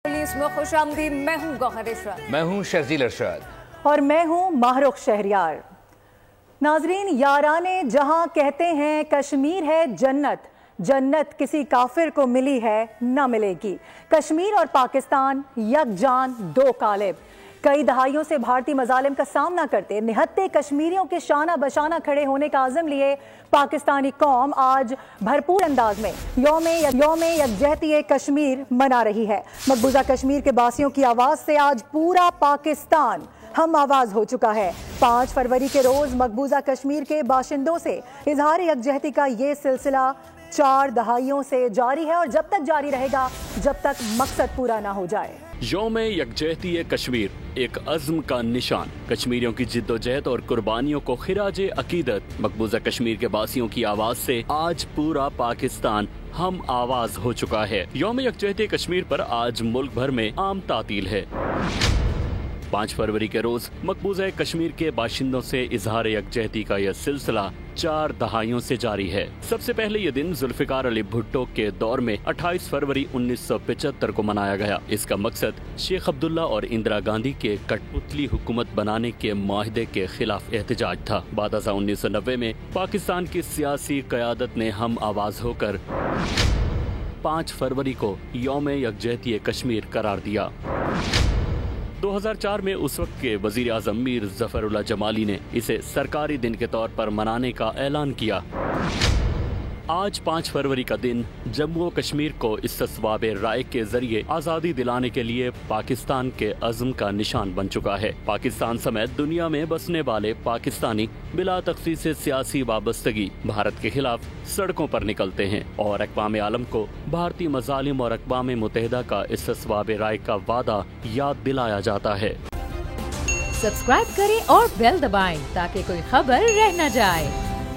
Police میں خوش آمدید. میں ہوں گوہر ارشاد. میں ہوں شرزیل ارشاد. اور میں ہوں ماہرخ شہریار. ناظرین، یاران جہاں کہتے ہیں کشمیر ہے جنت، جنت کسی کافر کو ملی ہے نہ ملے گی. کشمیر اور پاکستان یکجان دو قالب. کئی دہائیوں سے بھارتی مظالم کا سامنا کرتے نہتے کشمیریوں کے شانہ بشانہ کھڑے ہونے کا عزم لیے پاکستانی قوم آج بھرپور انداز میں یوم یکجہتی کشمیر منا رہی ہے. مقبوضہ کشمیر کے باسیوں کی آواز سے آج پورا پاکستان ہم آواز ہو چکا ہے. 5 فروری کے روز مقبوضہ کشمیر کے باشندوں سے اظہار یکجہتی کا یہ سلسلہ 4 دہائیوں سے جاری ہے اور جب تک جاری رہے گا جب تک مقصد پورا نہ ہو جائے. یوم یکجہتی کشمیر ایک عزم کا نشان، کشمیریوں کی جد و جہد اور قربانیوں کو خراج عقیدت. مقبوضہ کشمیر کے باسیوں کی آواز سے آج پورا پاکستان ہم آواز ہو چکا ہے. یوم یکجہتی کشمیر پر آج ملک بھر میں عام تعطیل ہے. 5 فروری کے روز مقبوضہ کشمیر کے باشندوں سے اظہار یکجہتی کا یہ سلسلہ 4 دہائیوں سے جاری ہے. سب سے پہلے یہ دن ذوالفقار علی بھٹو کے دور میں 28 فروری 1975 کو منایا گیا. اس کا مقصد شیخ عبداللہ اور اندرا گاندھی کے کٹ پتلی حکومت بنانے کے معاہدے کے خلاف احتجاج تھا. بعد ازاں 1990 میں پاکستان کی سیاسی قیادت نے ہم آواز ہو کر 5 فروری کو یوم یکجہتی کشمیر قرار دیا. 2004 میں اس وقت کے وزیر اعظم میر ظفر اللہ جمالی نے اسے سرکاری دن کے طور پر منانے کا اعلان کیا. آج 5 فروری کا دن جموں و کشمیر کو استصواب رائے کے ذریعے آزادی دلانے کے لیے پاکستان کے عزم کا نشان بن چکا ہے. پاکستان سمیت دنیا میں بسنے والے پاکستانی بلا تخصیص سیاسی وابستگی بھارت کے خلاف سڑکوں پر نکلتے ہیں اور اقوام عالم کو بھارتی مظالم اور اقوام متحدہ کا استصواب رائے کا وعدہ یاد دلایا جاتا ہے. سبسکرائب کریں اور بیل دبائیں تاکہ کوئی خبر رہ نہ جائے.